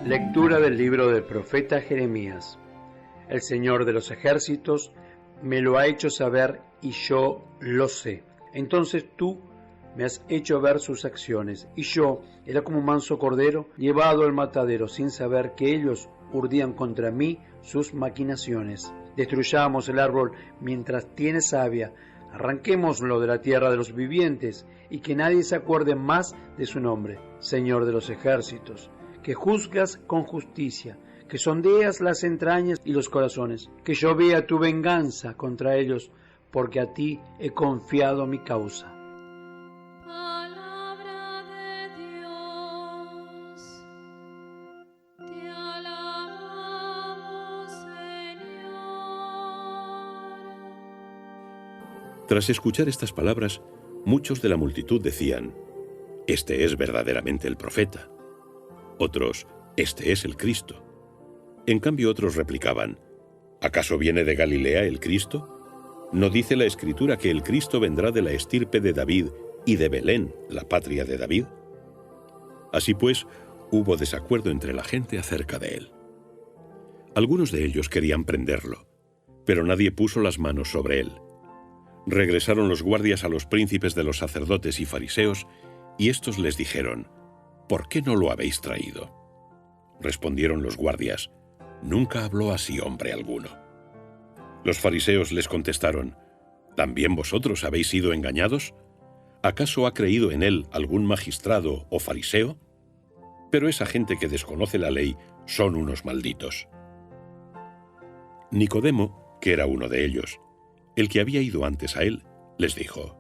Lectura del libro del profeta Jeremías. El Señor de los ejércitos me lo ha hecho saber y yo lo sé. Entonces tú me has hecho ver sus acciones, y yo era como un manso cordero llevado al matadero, sin saber que ellos urdían contra mí sus maquinaciones. Destruyamos el árbol mientras tiene savia, arranquémoslo de la tierra de los vivientes, y que nadie se acuerde más de su nombre. Señor de los ejércitos, que juzgas con justicia, que sondeas las entrañas y los corazones, que yo vea tu venganza contra ellos, porque a ti he confiado mi causa. Palabra de Dios, te alabamos, Señor. Tras escuchar estas palabras, muchos de la multitud decían: «Este es verdaderamente el profeta». Otros: «Este es el Cristo». En cambio otros replicaban: «¿Acaso viene de Galilea el Cristo? ¿No dice la Escritura que el Cristo vendrá de la estirpe de David y de Belén, la patria de David?». Así pues, hubo desacuerdo entre la gente acerca de él. Algunos de ellos querían prenderlo, pero nadie puso las manos sobre él. Regresaron los guardias a los príncipes de los sacerdotes y fariseos, y estos les dijeron: «¿Por qué no lo habéis traído?». Respondieron los guardias: «Nunca habló así hombre alguno». Los fariseos les contestaron: «¿También vosotros habéis sido engañados? ¿Acaso ha creído en él algún magistrado o fariseo? Pero esa gente que desconoce la ley son unos malditos». Nicodemo, que era uno de ellos, el que había ido antes a él, les dijo: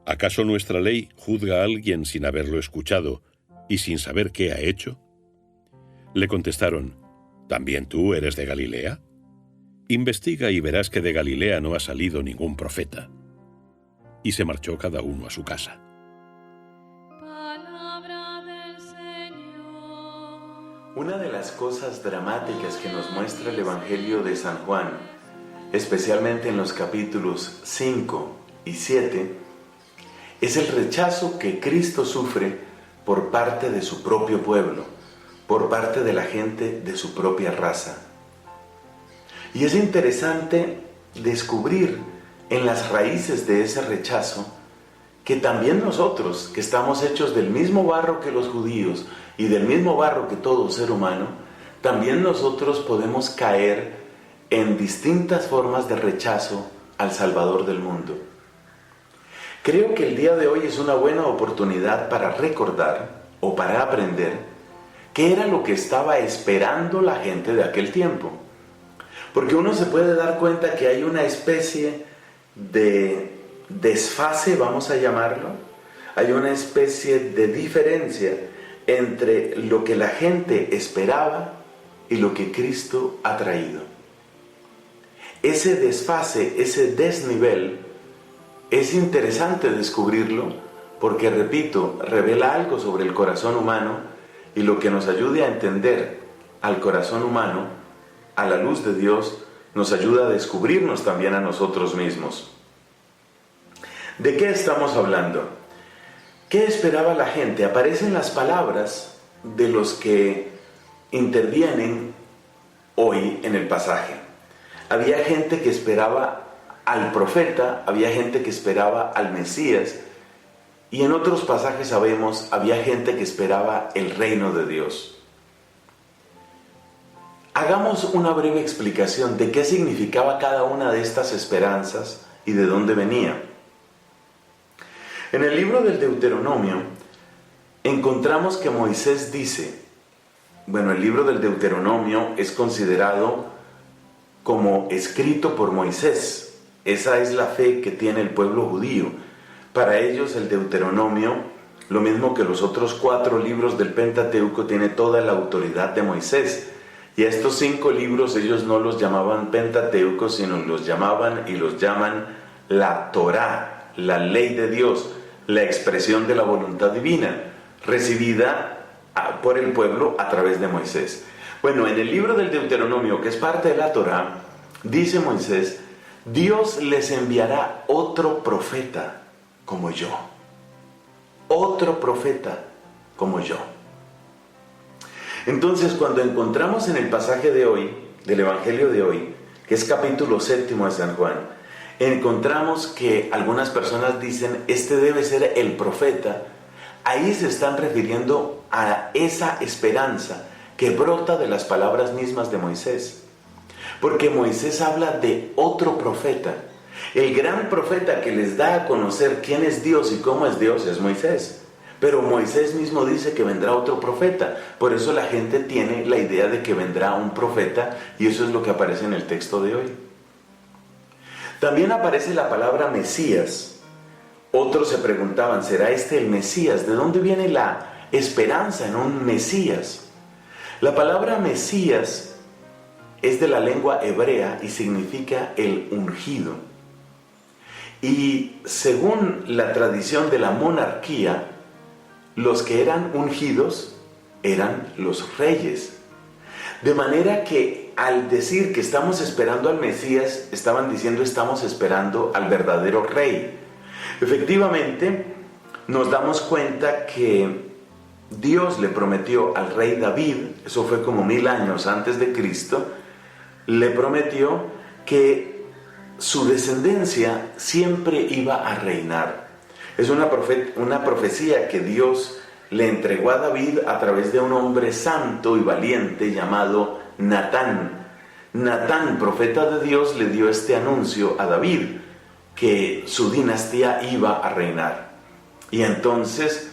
«¿Acaso nuestra ley juzga a alguien sin haberlo escuchado y sin saber qué ha hecho?». Le contestaron: «¿También tú eres de Galilea? Investiga y verás que de Galilea no ha salido ningún profeta». Y se marchó cada uno a su casa. Palabra del Señor. Una de las cosas dramáticas que nos muestra el Evangelio de San Juan, especialmente en los capítulos 5 y 7, es el rechazo que Cristo sufre por parte de su propio pueblo, por parte de la gente de su propia raza. Y es interesante descubrir en las raíces de ese rechazo que también nosotros, que estamos hechos del mismo barro que los judíos y del mismo barro que todo ser humano, también nosotros podemos caer en distintas formas de rechazo al Salvador del mundo. Creo que el día de hoy es una buena oportunidad para recordar o para aprender qué era lo que estaba esperando la gente de aquel tiempo. Porque uno se puede dar cuenta que hay una especie de desfase, vamos a llamarlo, hay una especie de diferencia entre lo que la gente esperaba y lo que Cristo ha traído. Ese desfase, ese desnivel, es interesante descubrirlo porque, repito, revela algo sobre el corazón humano y lo que nos ayude a entender al corazón humano, a la luz de Dios, nos ayuda a descubrirnos también a nosotros mismos. ¿De qué estamos hablando? ¿Qué esperaba la gente? Aparecen las palabras de los que intervienen hoy en el pasaje. Había gente que esperaba al profeta, había gente que esperaba al Mesías, y en otros pasajes sabemos, había gente que esperaba el reino de Dios. Hagamos una breve explicación de qué significaba cada una de estas esperanzas y de dónde venía. En el libro del Deuteronomio encontramos que Moisés dice, el libro del Deuteronomio es considerado como escrito por Moisés. Esa es la fe que tiene el pueblo judío. Para ellos el Deuteronomio, lo mismo que los otros 4 libros del Pentateuco, tiene toda la autoridad de Moisés. Y a estos 5 libros ellos no los llamaban Pentateuco, sino los llamaban y los llaman la Torá, la ley de Dios, la expresión de la voluntad divina, recibida por el pueblo a través de Moisés. En el libro del Deuteronomio, que es parte de la Torá, dice Moisés: Dios les enviará otro profeta como yo. Otro profeta como yo. Entonces, cuando encontramos en el pasaje de hoy, del Evangelio de hoy, que es capítulo 7 de San Juan, encontramos que algunas personas dicen, este debe ser el profeta. Ahí se están refiriendo a esa esperanza que brota de las palabras mismas de Moisés. Porque Moisés habla de otro profeta. El gran profeta que les da a conocer quién es Dios y cómo es Dios es Moisés. Pero Moisés mismo dice que vendrá otro profeta. Por eso la gente tiene la idea de que vendrá un profeta, y eso es lo que aparece en el texto de hoy. También aparece la palabra Mesías. Otros se preguntaban, ¿será este el Mesías? ¿De dónde viene la esperanza en un Mesías? La palabra Mesías es de la lengua hebrea y significa el ungido. Y según la tradición de la monarquía, los que eran ungidos eran los reyes. De manera que al decir que estamos esperando al Mesías, estaban diciendo estamos esperando al verdadero rey. Efectivamente, nos damos cuenta que Dios le prometió al rey David, eso fue como 1000 años antes de Cristo, le prometió que su descendencia siempre iba a reinar. Es una profecía que Dios le entregó a David a través de un hombre santo y valiente llamado Natán. Natán, profeta de Dios, le dio este anuncio a David, que su dinastía iba a reinar. Y entonces,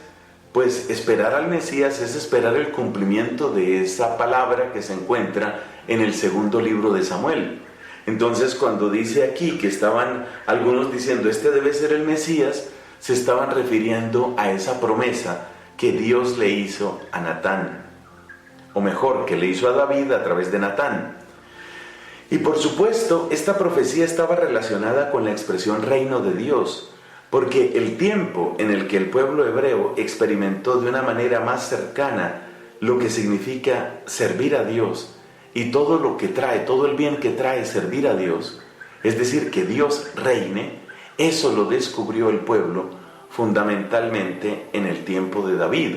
pues esperar al Mesías es esperar el cumplimiento de esa palabra que se encuentra en el segundo libro de Samuel. Entonces, cuando dice aquí que estaban algunos diciendo, este debe ser el Mesías, se estaban refiriendo a esa promesa que Dios le hizo a Natán, o mejor, que le hizo a David a través de Natán. Y por supuesto, esta profecía estaba relacionada con la expresión reino de Dios, porque el tiempo en el que el pueblo hebreo experimentó de una manera más cercana lo que significa servir a Dios y todo lo que trae, todo el bien que trae servir a Dios, es decir, que Dios reine, eso lo descubrió el pueblo fundamentalmente en el tiempo de David.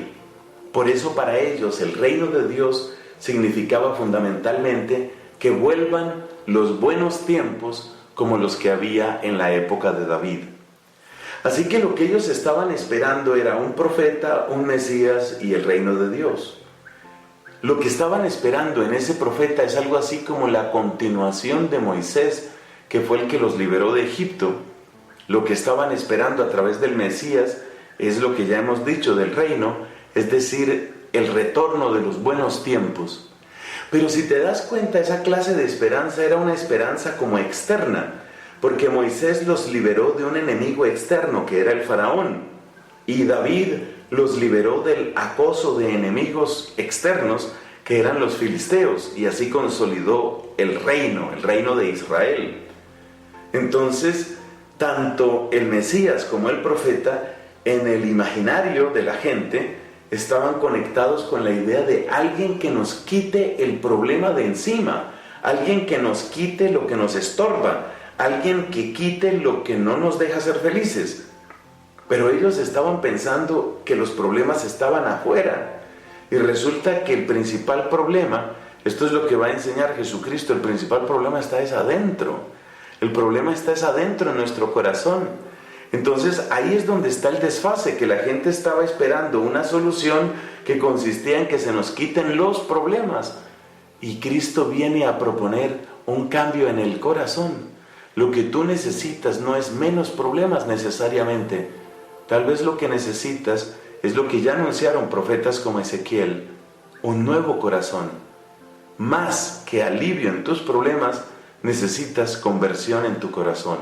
Por eso para ellos el reino de Dios significaba fundamentalmente que vuelvan los buenos tiempos como los que había en la época de David. Así que lo que ellos estaban esperando era un profeta, un Mesías y el reino de Dios. Lo que estaban esperando en ese profeta es algo así como la continuación de Moisés, que fue el que los liberó de Egipto. Lo que estaban esperando a través del Mesías es lo que ya hemos dicho del reino, es decir, el retorno de los buenos tiempos. Pero si te das cuenta, esa clase de esperanza era una esperanza como externa, porque Moisés los liberó de un enemigo externo que era el faraón, y David los liberó del acoso de enemigos externos que eran los filisteos, y así consolidó el reino de Israel. Entonces, tanto el Mesías como el profeta, en el imaginario de la gente, estaban conectados con la idea de alguien que nos quite el problema de encima, alguien que nos quite lo que nos estorba, alguien que quite lo que no nos deja ser felices. Pero ellos estaban pensando que los problemas estaban afuera, y resulta que el principal problema, esto es lo que va a enseñar Jesucristo, el principal problema está adentro. El problema está adentro en nuestro corazón. Entonces ahí es donde está el desfase, que la gente estaba esperando una solución que consistía en que se nos quiten los problemas. Y Cristo viene a proponer un cambio en el corazón. Lo que tú necesitas no es menos problemas necesariamente. Tal vez lo que necesitas es lo que ya anunciaron profetas como Ezequiel, un nuevo corazón. Más que alivio en tus problemas, necesitas conversión en tu corazón.